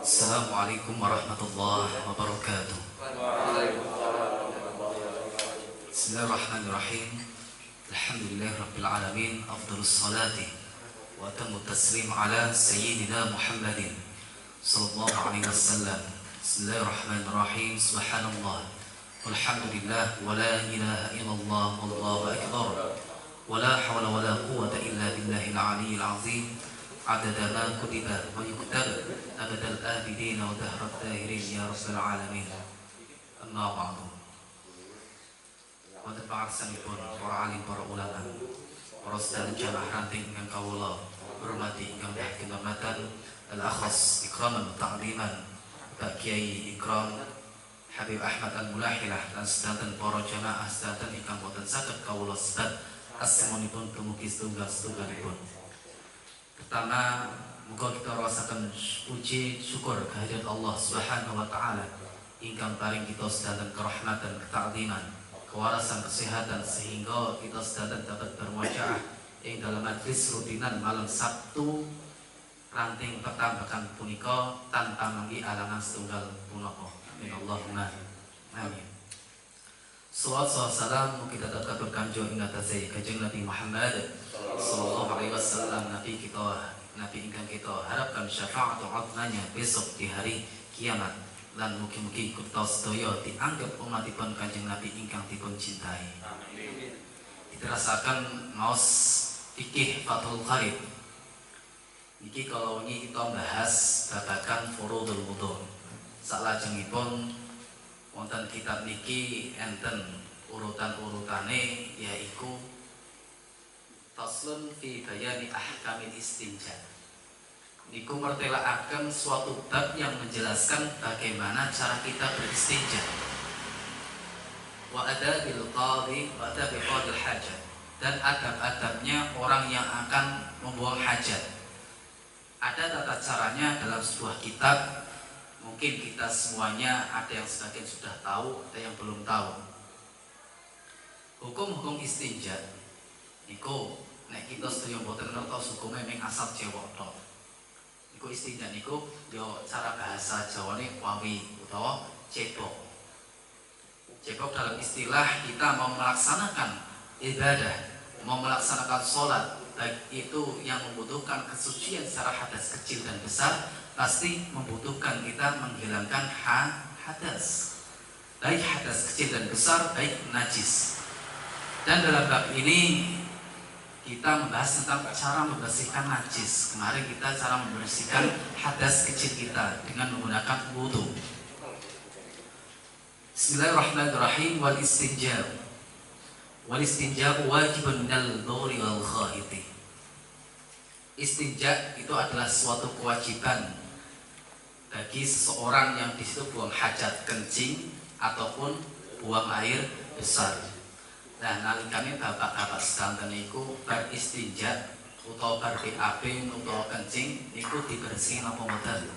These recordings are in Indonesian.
Assalamualaikum warahmatullahi wabarakatuh. Bismillahirrahmanirrahim. Alhamdulillah rabbil alamin. Afdhalus salati wa atammu taslim ala sayyidina Muhammadin sallallahu alaihi wasallam. Bismillahirrahmanirrahim. Subhanallah walhamdulillah wa la ilaha illallah wallahu akbar. Wa la hawla wa la quwwata illa billahil aliyyil azim. عدد ما كتب ويكتب أبد الآبدين ودهر الداهرين يا رب العالمين. أما بعد. Wonten pakarsanipun para alim, para ulama, para sedherek jamaah ranting ingkang kawula hormati ingkang kehormatan al-akhas ikraman ta'ziman Pak Kiai Ikram Habib Ahmad Al-Mulahilah lan sedanten para jamaah sedanten ingkang boten saged kawula sebat asmanipun dumugi setunggal-setunggalipun. Pertama, muga kita rasakan puji syukur kehadirat Allah Subhanahu wa taala ingkang paring kita sedanten kerahmatan, ketakdiman, kewarasan, kesehatan sehingga kita sedanten dapat bermuajaah ing dalam majlis rutinan malam Sabtu ranting petang pekan punika tanpa manggi alangan setunggal punapa. Amin Allahumma amin. Salawat salam kita tetap berkanjo ing atase Kanjeng Nabi Muhammad sallallahu alaihi wasallam, Nabi kita, Nabi ingkang kita harapkan syafaat uzmanya besok di hari kiamat, lan mugi-mugi kita sedaya dianggap umatipun Kanjeng Nabi ingkang dipun cintai. Amin. Dirasakan maos fikih Fathul Qarib. Niki kalau ini kita bahas babagan furudul wudu. Salajengipun wonten kitab niki enten urutan-urutane yaiku Faslun fi bayani ahkamil istinja. Niku mertelaaken suatu bab yang menjelaskan bagaimana cara kita beristinja. Wa adabil qadhi wa adabil qadil hajat, dan adab-adabnya orang yang akan membuang hajat. Ada tata caranya dalam sebuah kitab. Mungkin kita semuanya ada yang sebagian sudah tahu, ada yang belum tahu. Hukum-hukum istinja niku nek kita sedaya mboten ngertos hukume ming asal Jawa tok. Niku istinja niku yo cara bahasa Jawane wawi utawa cebok. Cebok dalam istilah kita mau melaksanakan ibadah, mau melaksanakan sholat, baik itu yang membutuhkan kesucian secara hadas kecil dan besar, pasti membutuhkan kita menghilangkan hadas, baik hadas kecil dan besar, baik najis. Dan dalam bab ini kita membahas tentang cara membersihkan najis. Kemarin kita cara membersihkan hadas kecil kita dengan menggunakan wudu. Bismillahirrahmanirrahim. Wal istinja. Wal istinja wajibun minal dhuri wal khaiti. Istinja itu adalah suatu kewajiban bagi seseorang yang di situ buang hajat kencing ataupun buang air besar. Nah, nalikane bapak-bapak sedanten niku bar istinja utawa bar BAB utawa kencing niku dibersihin apa mboten?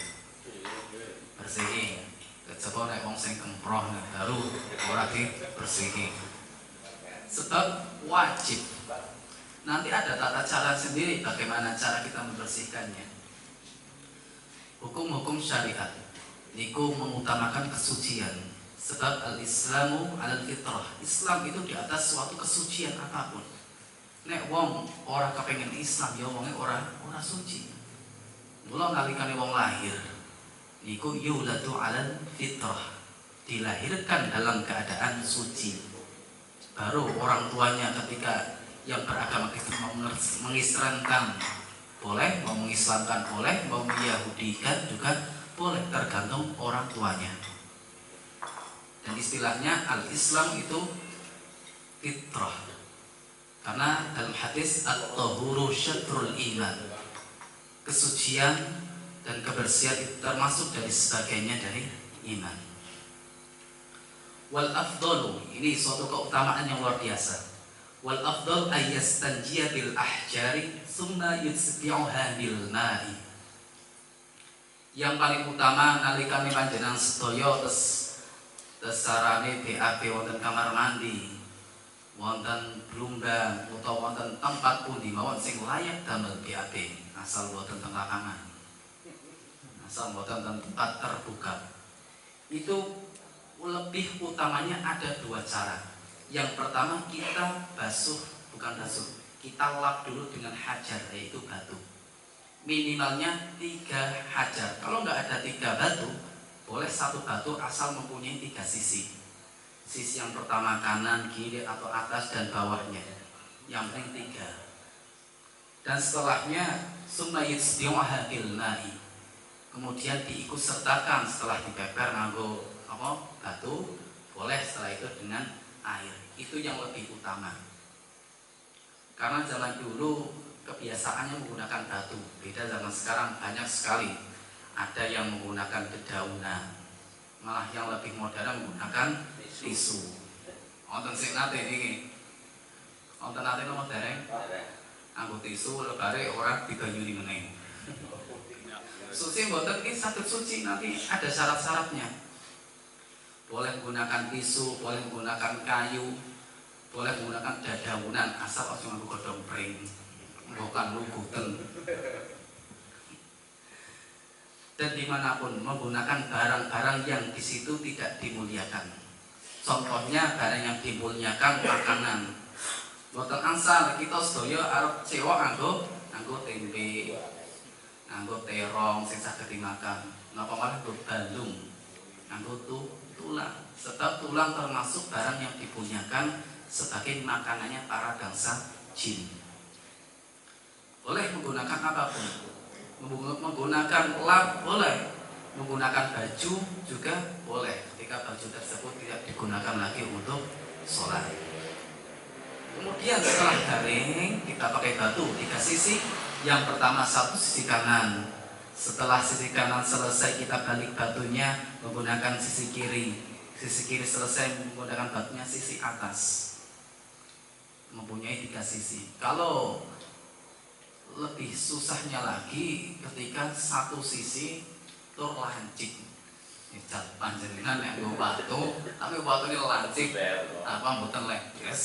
Bersihin. Kejaba nek wong sing kemproh baru ora dibersihin. Sebab wajib. Nanti ada tata cara sendiri bagaimana cara kita membersihkannya. Hukum-hukum syariat niku mengutamakan kesucian. Sebab al-Islamu alal fitrah. Islam itu di atas suatu kesucian apapun. Nek wong ora kepengen Islam ya wonge ora suci. Mula nalikane wong lahir niku yuladu alal fitrah, dilahirkan dalam keadaan suci. Baru orang tuanya ketika yang beragama Kristen mau mengislamkan boleh, mau mengislamkan boleh, mau menyahudikan juga boleh, tergantung orang tuanya. Dan istilahnya al-Islam itu fitrah. Karena dalam hadis at-tahuru syatrul iman, kesucian dan kebersihan itu termasuk dari sebagainya dari iman. Wal afdalu, ini suatu keutamaan yang luar biasa. Wal afdal ayyastanjiya bil ahjari summa yusbi'uha bil ma'i. Yang paling utama nalikane panjenengan sedaya sarane BAB wonten kamar mandi, wonten blumbang utawa wonten tempat pundi mawon sing layak damel BAB, asal boten teng lapangan. asal mboten tempat terbuka. Itu lebih utamanya ada dua cara. Yang pertama kita kita lap dulu dengan hajar, yaitu batu. Minimalnya 3 hajar. Kalau nggak ada 3 batu, boleh 1 batu asal mempunyai 3 sisi. Sisi yang pertama kanan, kiri, atau atas dan bawahnya. Yang penting 3. Dan setelahnya summa yusdi'uha bil ma'i. Kemudian diikut sertakan setelah dipeper nganggo batu, boleh setelah itu dengan air. Itu yang lebih utama. Karena zaman dulu kebiasaannya menggunakan batu. Beda zaman sekarang, banyak sekali. Ada yang menggunakan dedaunan, malah yang lebih modern menggunakan tisu. Wonten sing nate iki. Wonten nate nomor dereng. Anggo tisu lebare ora diganyuri meneh. Suci mboten iki saged suci, nanti ada syarat-syaratnya. Boleh menggunakan tisu, boleh menggunakan kayu, boleh menggunakan dedaunan, asal aja nganggo godhong pring. Bukan luguten. Dan dimanapun menggunakan barang-barang yang di situ tidak dimuliakan. Contohnya barang yang dimuliakan makanan. Boten angsal kita sedaya arep cewek nganggo tempe, nganggo terong sing saged dimakan. Napa malah nganggo balung, nganggo tulang. Sebab tulang termasuk barang yang dimuliakan sebagai makanannya para bangsa jin. Boleh menggunakan apapun, menggunakan lap boleh, menggunakan baju juga boleh ketika baju tersebut tidak digunakan lagi untuk sholat. Kemudian setelah garing kita pakai batu 3 sisi. Yang pertama 1 sisi kanan. Setelah sisi kanan selesai kita balik batunya menggunakan sisi kiri. Sisi kiri selesai menggunakan batunya sisi atas. Mempunyai 3 sisi. Kalau lebih susahnya lagi ketika 1 sisi tur lancip. Ijat panjenengan nek nggo batu, tapi batu ini lancip. Apa mboten leges.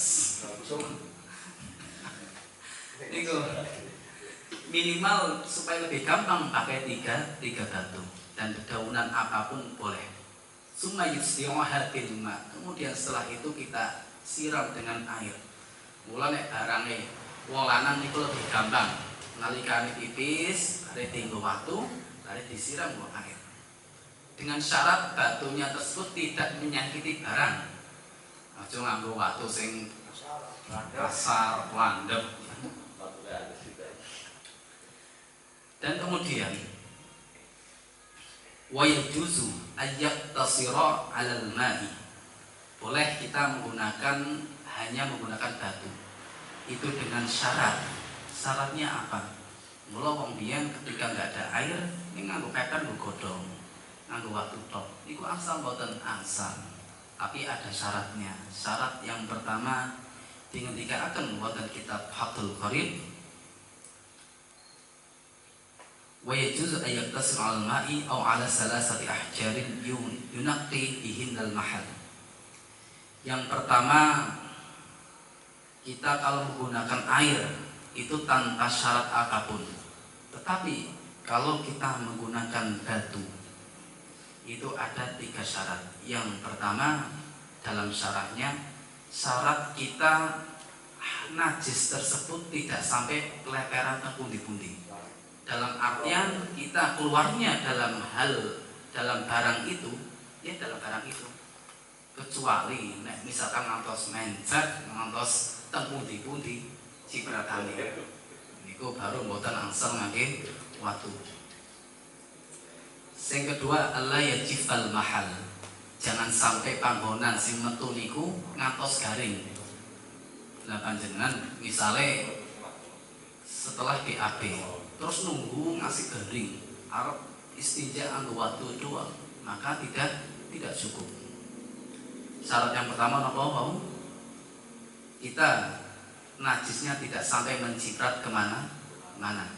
Niku minimal supaya lebih gampang pakai 3 batu dan dedaunan apapun boleh. Summa yusdi'uha bil ma'. Kemudian setelah itu kita siram dengan air. Mula nek barange wong lanang niku lebih gampang. Nalikane pipis, are dienggo watu, are disiram nggo air. Dengan syarat batunya tersebut tidak menyakiti barang. Aja nganggo watu sing kasar, landhep. Dan kemudian wa yajuzu ayyaqtasira 'alal ma'i. Boleh kita hanya menggunakan batu. Itu dengan syarat. Syaratnya apa? Mula wong biyen ketika enggak ada air, ning nganggo kekan nggo godhong, nganggo watu tok. Iku angsal mboten angsal. Tapi ada syaratnya. Syarat yang pertama dingendikaken wonten kitab Fathul Qarib. Wa yajuzu ayyaqtasir 'alal ma'i aw 'ala salasati ahjarin yunaqqi bihinnal mahal. Yang pertama, kita kalau menggunakan air itu tanpa syarat apapun. Tetapi kalau kita menggunakan batu itu ada 3 syarat. Yang pertama dalam syaratnya, syarat kita najis tersebut tidak sampai keleperan ke pundi-pundi. Dalam artian kita keluarnya dalam barang itu, ya dalam barang itu. Kecuali misalkan ngantos mencet, ngantos teng pundi-pundi cipratane niku baru mboten angsal ngangge watu. Sing kedua, alla yajifal mahal. Jangan sampai panggonan sing metu niku ngantos garing. Lah panjenengan misale setelah BAB terus nunggu ngasih garing, arep istinja nganggo watu doang, maka tidak cukup. Syarat yang pertama napa mau? Kita najisnya tidak sampai menciprat kemana-mana.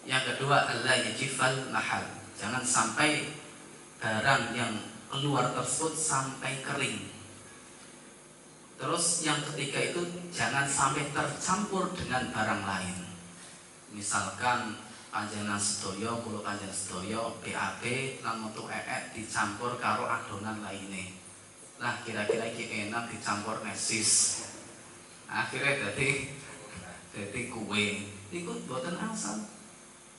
Yang kedua, alla yajifal mahal. Jangan sampai barang yang keluar tersebut sampai kering. Terus yang ketiga itu jangan sampai tercampur dengan barang lain. Misalkan panjenengan sedaya kula panjenengan sedaya BAB lan metu dicampur karo adonan lainnya. Nah kira-kira iki enak dicampur mesis. Akhirnya jadi kue ikut boten asal.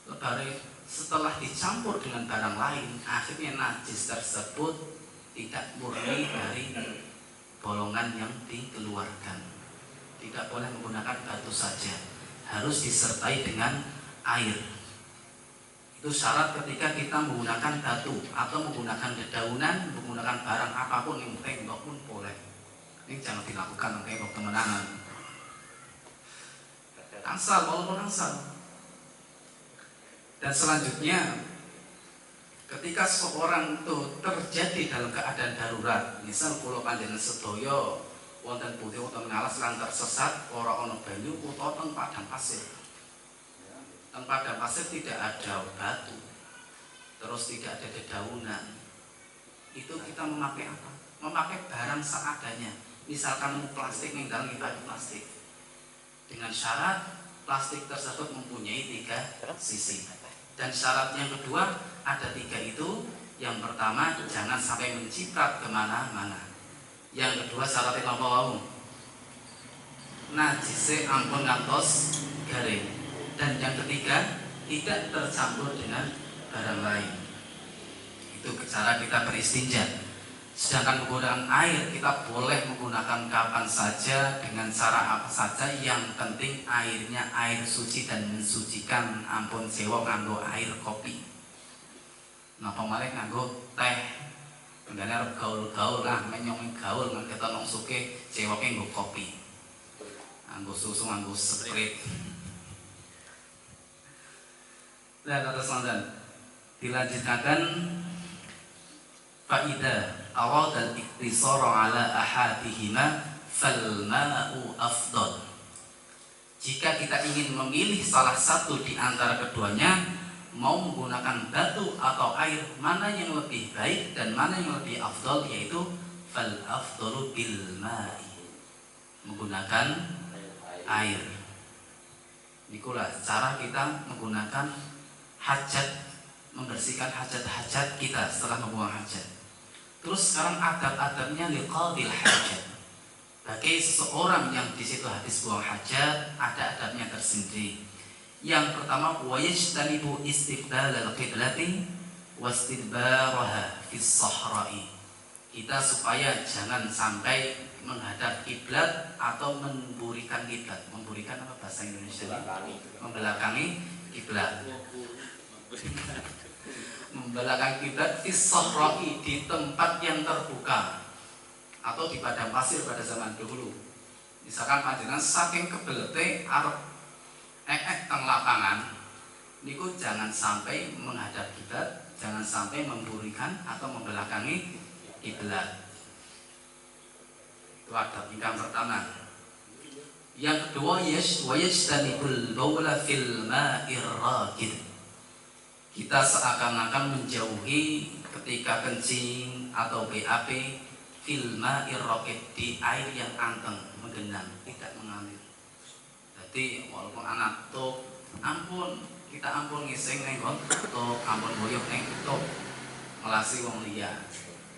Lebare setelah dicampur dengan barang lain, akhirnya najis tersebut tidak murni dari bolongan yang dikeluarkan. Tidak boleh menggunakan batu saja, harus disertai dengan air. Itu syarat ketika kita menggunakan batu atau menggunakan dedaunan, menggunakan barang apapun yang tembok pun boleh. Ini jangan dilakukan tembok temenanan. Angsal, walaupun angsal. Dan selanjutnya, ketika seorang itu terjadi dalam keadaan darurat, misal kula panjenengan sedaya wonten putih wonten ngalas lan tersesat ora ana banyu utawa teng padang pasir. Teng padang pasir tidak ada batu, terus tidak ada dedaunan. Itu kita memakai apa? Memakai barang seadanya. Misalkan plastik yang dalam kita ada plastik. Dengan syarat plastik tersebut mempunyai 3 sisi. Dan syarat yang kedua ada 3 itu. Yang pertama jangan sampai menciprat kemana-mana. Yang kedua syaratnya apa wau? Najise ampun ngantos garing. Dan yang ketiga tidak tercampur dengan barang lain. Itu cara kita beristinja. Sedangkan menggunakan air kita boleh menggunakan kapan saja dengan cara apa saja, yang penting airnya air suci dan mensucikan. Ampun sewa nganggo air kopi. Napa malih nganggo teh. Bendane arep gaul-gaul lah menyong gaul nang keton wong sugih sewoke nggo kopi. Nganggo susu nganggo sprite. Lah kata sandan dilanjutkan faida arada al-iktisara ala ahadihima fal ma'u afdal. Jika kita ingin memilih salah satu di antara keduanya, mau menggunakan batu atau air, mana yang lebih baik dan mana yang lebih afdal, yaitu fal afdalu bil ma'i, menggunakan air. Inilah cara kita menggunakan hajat, membersihkan hajat-hajat kita setelah membuang hajat. Terus sekarang adab-adabnya liqadil hajat. Bagi seseorang yang di situ habis buang hajat, ada adabnya tersendiri. Yang pertama, wayajtanibu istiqbalal qiblati wastidbaraha fis sahra'i. Kita supaya jangan sampai menghadap kiblat atau memburikan kiblat. Memburikan apa bahasa Indonesia? Membelakangi kiblat. Membelakangi kiblat fis sahra'i, di tempat yang terbuka atau di padang pasir pada zaman dahulu. Misalkan panjenengan saking kebelete arep teng lapangan niku jangan sampai menghadap kiblat, jangan sampai memburikan atau membelakangi kiblat. Itu adab yang pertama. Yang kedua, wayajtanibul baula fil ma'ir raqid. Kita seakan-akan menjauhi ketika kencing atau BAB fil ma'ir raqid, di air yang anteng, menggenang, tidak mengalir. Jadi walaupun anak tok, ampun kita ampun ngising neng tok, ampun boyok neng tok, ngelasi wong liya,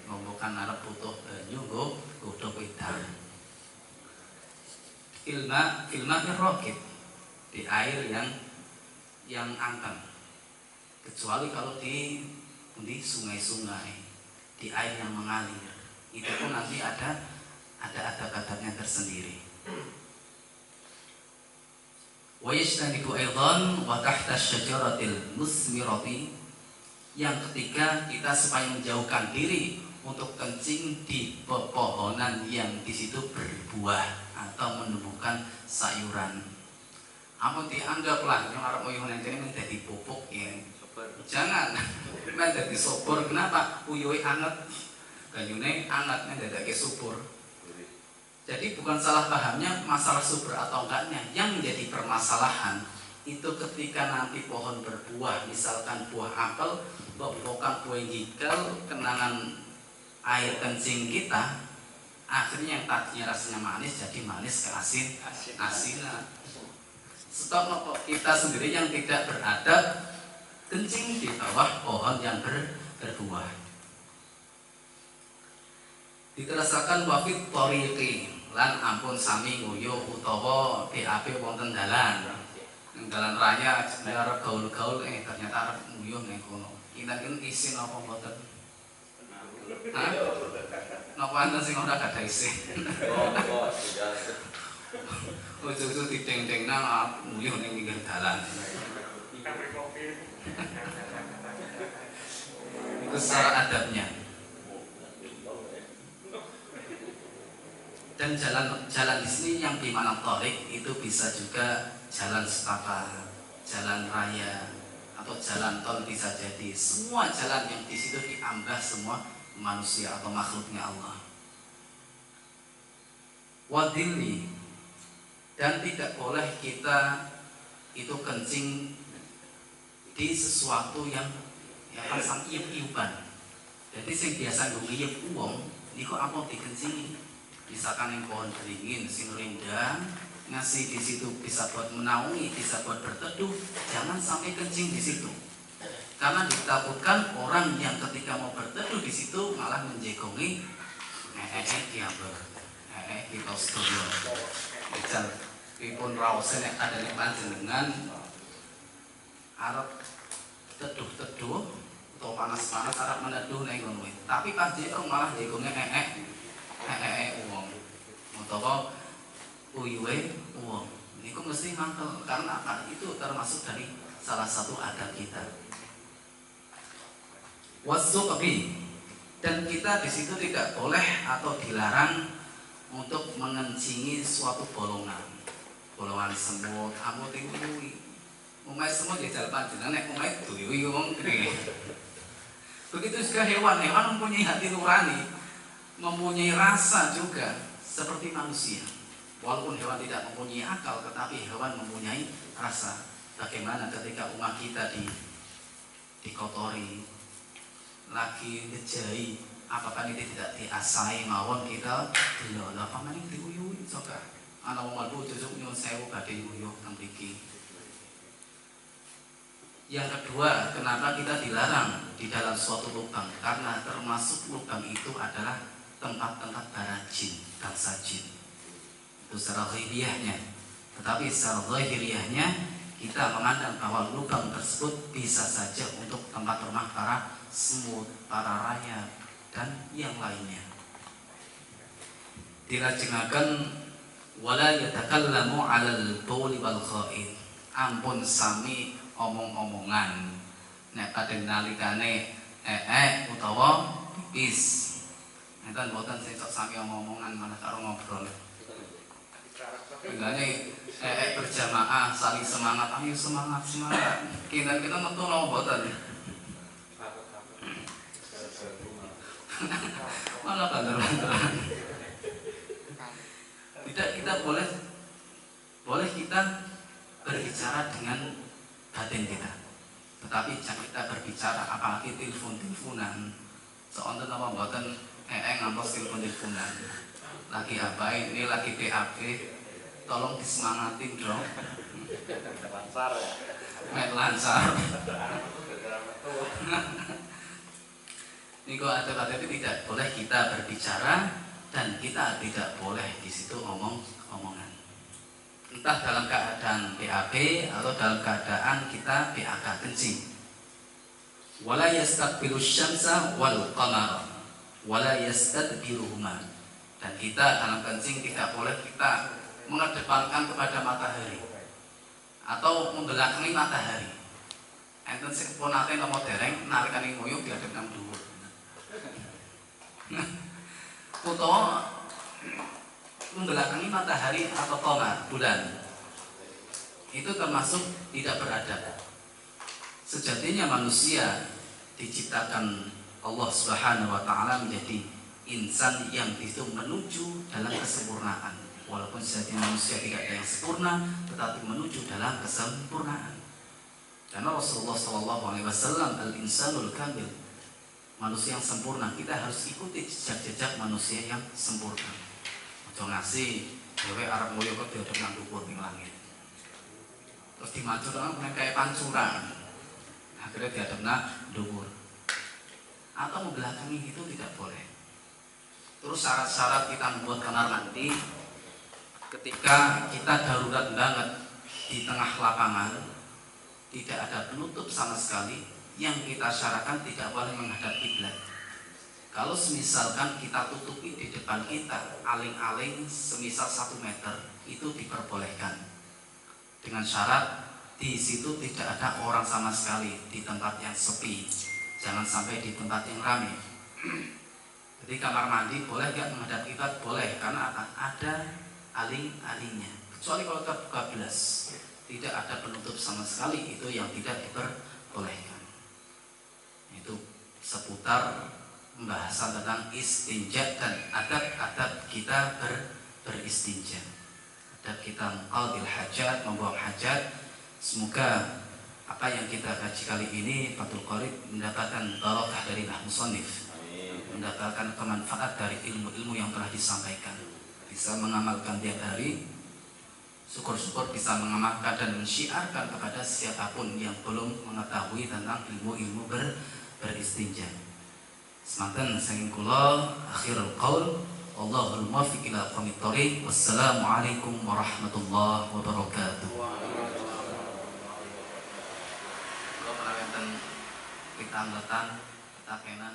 ngomongkan arep butuh banyu nggo godhog wedang. Filma irraqid, di air yang anteng. Kecuali kalau di sungai-sungai, di air yang mengalir, itu pun nanti ada adab-adabnya tersendiri. Wa yajtanibu aidan wa tahta syajaratil musmirati. Yang ketiga, kita supaya menjauhkan diri untuk kencing di pepohonan yang di situ berbuah atau menumbuhkan sayuran. Ampun dianggaplah yang arep uyuh nang kene menjadi pupuk ya. Jangan menjadi subur. Kenapa? Uyuhe anget, banyune anget ndadake subur. Jadi bukan salah pahamnya masalah subur atau enggaknya. Yang menjadi permasalahan itu ketika nanti pohon berbuah, misalkan buah apel, bukan buah gigal, kenangan air kencing kita, akhirnya yang tadinya rasanya manis jadi manis ke asinan. Stop nopo kita sendiri yang tidak beradab kencing di bawah pohon yang berbuah. Diterasakan wafid thoriqi lan ampun sami nguyuh utawa BAP wonten dalan. Ning dalan raya arep gaul-gaul ternyata arep nguyuh ning kono. Kinten isin apa mboten? Hah? Napa enten sing ora gadah isin? Ojo-ojo diteng-tengna nguyuh ning pinggir dalan. Itu secara adabnya. Dan jalan di sini yang di mana thoriq itu bisa juga jalan setapak, jalan raya, atau jalan tol bisa jadi. Semua jalan yang di situ diambah semua manusia atau makhluknya Allah. Wadili, dan tidak boleh kita itu kencing di sesuatu yang pasang iup-iupan. Jadi sing biasa ngiyup uang niku apa dikencingi. Misalkan yang pohon beringin, sing rindang, ngasih di situ bisa buat menaungi, bisa buat berteduh, jangan sampai kencing di situ. Karena ditakutkan orang yang ketika mau berteduh di situ malah menjegongi kita studio. Bicara pipun rausen yang ada di panjenengan Arab teduh-teduh atau panas-panas Arab meneduh neng kono. Tapi pas jekong malah jegongnya uang utawa uyuwe uang niku mesti mangkel karena apa? Itu termasuk dari salah satu adab kita. Wasuqbi, dan kita di situ tidak boleh atau dilarang untuk mengencingi suatu bolongan semut, amut itu umai semut jajal panjenengan nek umai duyui wong gede. Begitu juga hewan mempunyai hati nurani, mempunyai rasa juga seperti manusia. Walaupun hewan tidak mempunyai akal, tetapi hewan mempunyai rasa. Bagaimana ketika umat kita dikotori, lagi ngejai, apakah ini tidak diasai mawon kita dilola paman ini diuyui coba. Ana wong malbu jujug nyuwun sewu badhe nguyuh teng mriki. Yang kedua, kenapa kita dilarang di dalam suatu lubang? Karena termasuk lubang itu adalah tempat-tempat para jin, bangsa jin. Itu secara ghaibiyahnya. Tetapi secara zahiriyahnya kita memandang bahwa lubang tersebut bisa saja untuk tempat rumah para semut, para rayap, dan yang lainnya. Dirajengaken wala yatakallamu 'alal bauli wal kha'id. Ampun sami omong-omongan nek kadang nalikane utawa pipis. Enten mboten sing sok sami omong-omongan malah karo ngobrol. Enggaknya berjamaah saling semangat, ayo semangat. Kita metu napa mboten? Malah banter-banteran. Tidak, kita boleh kita berbicara dengan batin kita. Tetapi jangan kita berbicara apalagi telepon-teleponan. Soalnya apa mboten ngampos telepon-teleponan. Lagi apa ini lagi PAP, tolong disemangatin dong. Lancar ya. Main lancar. Niku ada itu tidak boleh kita berbicara dan kita tidak boleh di situ omongan. Entah dalam keadaan BAB atau dalam keadaan kita BAK kencing. Wala yastaqbilu syamsa wal qamar wala yastadbiruhuma. Dan kita dalam kencing tidak boleh kita mengedepankan kepada matahari atau membelakangi matahari. Enten sing ponate nomor dereng narikane nguyuh diadep nang dhuwur. Utawa membelakangi matahari atau qamar, bulan. Itu termasuk tidak beradab. Sejatinya manusia diciptakan Allah Subhanahu wa taala menjadi insan yang itu menuju dalam kesempurnaan. Walaupun sejatinya manusia tidak ada yang sempurna, tetapi menuju dalam kesempurnaan. Karena Rasulullah SAW al-insanul kamil, manusia yang sempurna. Kita harus ikuti jejak-jejak manusia yang sempurna. Ojo ngasih dewe arep mulya kok diodhok nang dhuwur ning langit. terus dimaju orang kayak pancuran, akhirnya diadepna dhuwur atau membelakangi itu tidak boleh. Terus syarat-syarat kita membuat kamar mandi ketika kita darurat banget di tengah lapangan, tidak ada penutup sama sekali, yang kita syaratkan tidak boleh menghadap kiblat. Kalau semisalkan kita tutupi di depan kita aling-aling semisal 1 meter, itu diperbolehkan dengan syarat di situ tidak ada orang sama sekali, di tempat yang sepi, jangan sampai di tempat yang ramai. Jadi kamar mandi boleh gak menghadap kiblat? Boleh, karena akan ada aling-alingnya. Kecuali kalau terbuka belas, tidak ada penutup sama sekali, itu yang tidak diperbolehkan. Itu seputar pembahasan tentang istinja dan adab-adab kita beristinja. Adab kita qalbil hajat, membuang hajat. Semoga apa yang kita kaji kali ini Fathul Qorib mendapatkan barokah dari musannif, mendapatkan kemanfaat dari ilmu-ilmu yang telah disampaikan, bisa mengamalkan tiap hari. Syukur-syukur bisa mengamalkan dan mensyiarkan kepada siapapun yang belum mengetahui tentang ilmu-ilmu beristinja. Semanten saking kula akhirul qaul, wallahul muwaffiq ila aqwamit thoriq. Wassalamualaikum warahmatullahi wabarakatuh. Kalau menawarkan kita angkatan, kita kenan